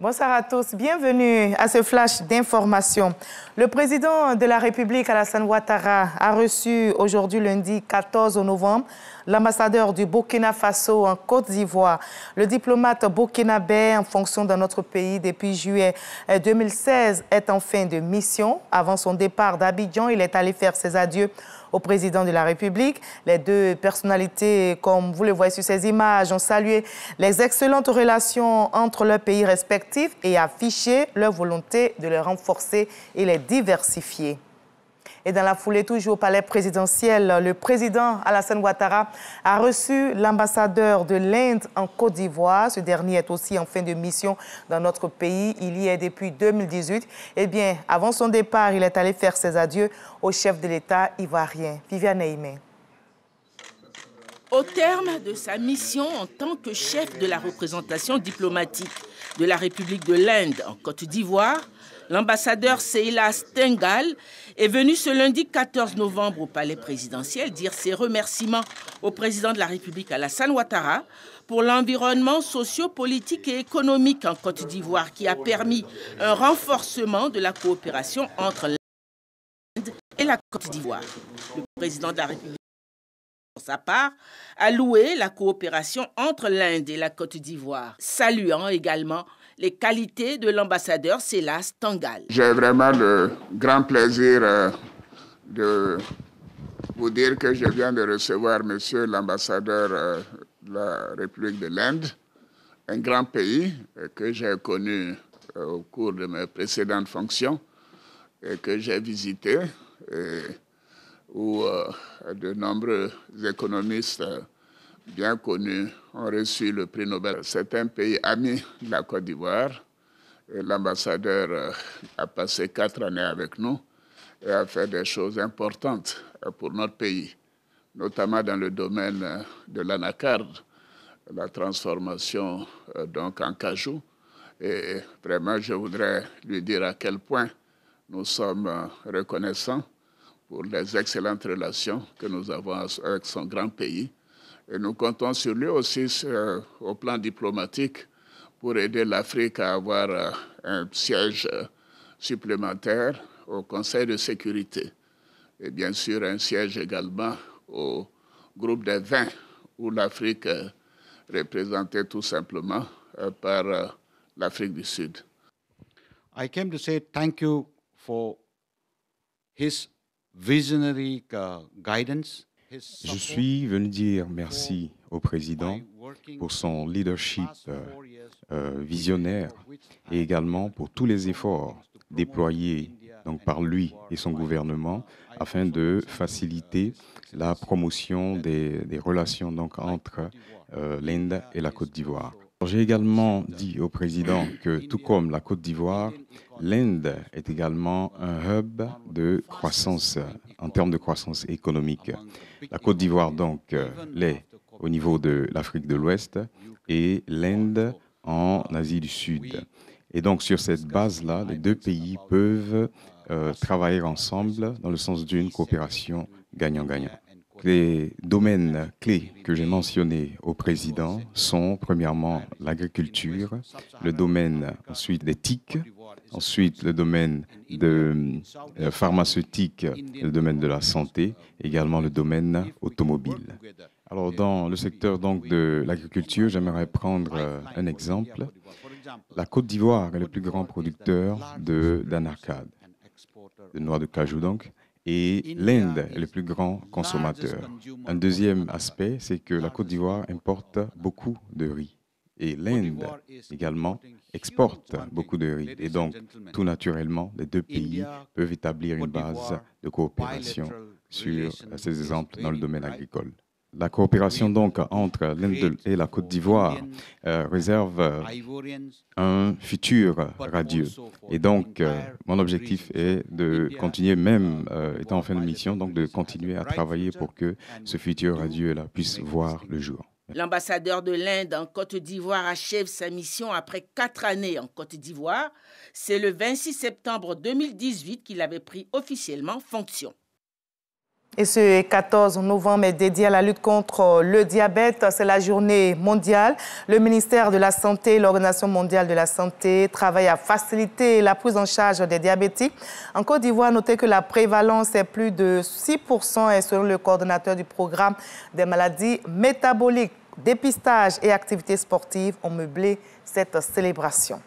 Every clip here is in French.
Bonsoir à tous, bienvenue à ce flash d'information. Le président de la République, Alassane Ouattara, a reçu aujourd'hui, lundi 14 novembre, l'ambassadeur du Burkina Faso en Côte d'Ivoire. Le diplomate burkinabé en fonction dans notre pays depuis juillet 2016 est en fin de mission. Avant son départ d'Abidjan, il est allé faire ses adieux au président de la République. Les deux personnalités, comme vous le voyez sur ces images, ont salué les excellentes relations entre leurs pays respectifs et affiché leur volonté de les renforcer et les diversifier. Et dans la foulée, toujours au palais présidentiel, le président Alassane Ouattara a reçu l'ambassadeur de l'Inde en Côte d'Ivoire. Ce dernier est aussi en fin de mission dans notre pays. Il y est depuis 2018. Eh bien, avant son départ, il est allé faire ses adieux au chef de l'État ivoirien. Viviane Aimé. Au terme de sa mission en tant que chef de la représentation diplomatique de la République de l'Inde en Côte d'Ivoire, l'ambassadeur Seylas Tengal est venu ce lundi 14 novembre au palais présidentiel dire ses remerciements au président de la République Alassane Ouattara pour l'environnement socio-politique et économique en Côte d'Ivoire qui a permis un renforcement de la coopération entre l'Inde et la Côte d'Ivoire. Le président de la République, pour sa part, a loué la coopération entre l'Inde et la Côte d'Ivoire, saluant également les qualités de l'ambassadeur Seylas Tengal. J'ai vraiment le grand plaisir de vous dire que je viens de recevoir monsieur l'ambassadeur de la République de l'Inde, un grand pays que j'ai connu au cours de mes précédentes fonctions et que j'ai visité, où de nombreux économistes bien connus ont reçu le prix Nobel. C'est un pays ami de la Côte d'Ivoire. L'ambassadeur a passé 4 années avec nous et a fait des choses importantes pour notre pays, notamment dans le domaine de l'anacarde, la transformation donc en cajou. Et vraiment, je voudrais lui dire à quel point nous sommes reconnaissants pour les excellentes relations que nous avons avec son grand pays. Et nous comptons sur lui aussi au plan diplomatique pour aider l'Afrique à avoir un siège supplémentaire au Conseil de sécurité. Et bien sûr, un siège également au groupe des 20, où l'Afrique est représentée tout simplement par l'Afrique du Sud. I came to say thank you for his visionary guidance. Je suis venu dire merci au président pour son leadership visionnaire et également pour tous les efforts déployés donc, par lui et son gouvernement afin de faciliter la promotion des relations donc, entre l'Inde et la Côte d'Ivoire. J'ai également dit au président que tout comme la Côte d'Ivoire, l'Inde est également un hub de croissance en termes de croissance économique. La Côte d'Ivoire donc l'est au niveau de l'Afrique de l'Ouest et l'Inde en Asie du Sud. Et donc sur cette base-là, les deux pays peuvent travailler ensemble dans le sens d'une coopération gagnant-gagnant. Les domaines clés que j'ai mentionnés au président sont premièrement l'agriculture, le domaine ensuite des TIC, ensuite le domaine pharmaceutique, le domaine de la santé, également le domaine automobile. Alors dans le secteur donc de l'agriculture, j'aimerais prendre un exemple. La Côte d'Ivoire est le plus grand producteur d'anacarde, de noix de cajou donc, et l'Inde est le plus grand consommateur. Un deuxième aspect, c'est que la Côte d'Ivoire importe beaucoup de riz. Et l'Inde également exporte beaucoup de riz. Et donc, tout naturellement, les deux pays peuvent établir une base de coopération sur ces exemples dans le domaine agricole. La coopération donc entre l'Inde et la Côte d'Ivoire réserve un futur radieux. Et donc, mon objectif est de continuer, même étant en fin de mission, donc de continuer à travailler pour que ce futur radieux-là puisse voir le jour. L'ambassadeur de l'Inde en Côte d'Ivoire achève sa mission après 4 années en Côte d'Ivoire. C'est le 26 septembre 2018 qu'il avait pris officiellement fonction. Et ce 14 novembre est dédié à la lutte contre le diabète. C'est la journée mondiale. Le ministère de la Santé et l'Organisation mondiale de la santé travaillent à faciliter la prise en charge des diabétiques. En Côte d'Ivoire, notez que la prévalence est plus de 6% et selon le coordonnateur du programme des maladies métaboliques, dépistage et activités sportives ont meublé cette célébration.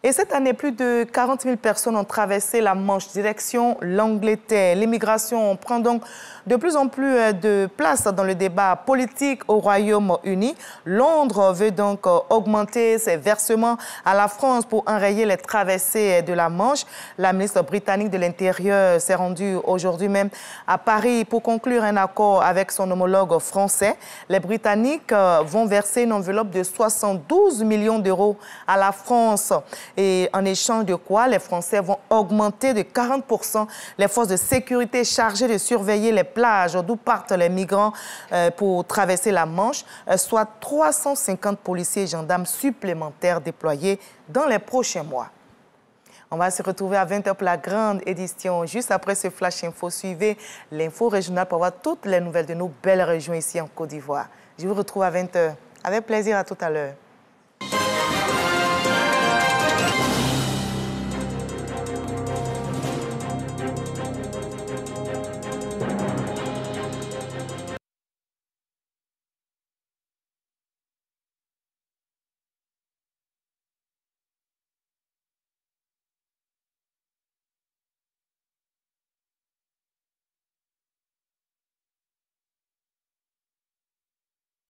Et cette année, plus de 40 000 personnes ont traversé la Manche, direction l'Angleterre. L'immigration prend donc de plus en plus de place dans le débat politique au Royaume-Uni. Londres veut donc augmenter ses versements à la France pour enrayer les traversées de la Manche. La ministre britannique de l'Intérieur s'est rendue aujourd'hui même à Paris pour conclure un accord avec son homologue français. Les Britanniques vont verser une enveloppe de 72 millions d'euros à la France. Et en échange de quoi, les Français vont augmenter de 40% les forces de sécurité chargées de surveiller les plages d'où partent les migrants pour traverser la Manche, soit 350 policiers et gendarmes supplémentaires déployés dans les prochains mois. On va se retrouver à 20h pour la grande édition. Juste après ce Flash Info, suivez l'info régionale pour voir toutes les nouvelles de nos belles régions ici en Côte d'Ivoire. Je vous retrouve à 20h. Avec plaisir, à tout à l'heure.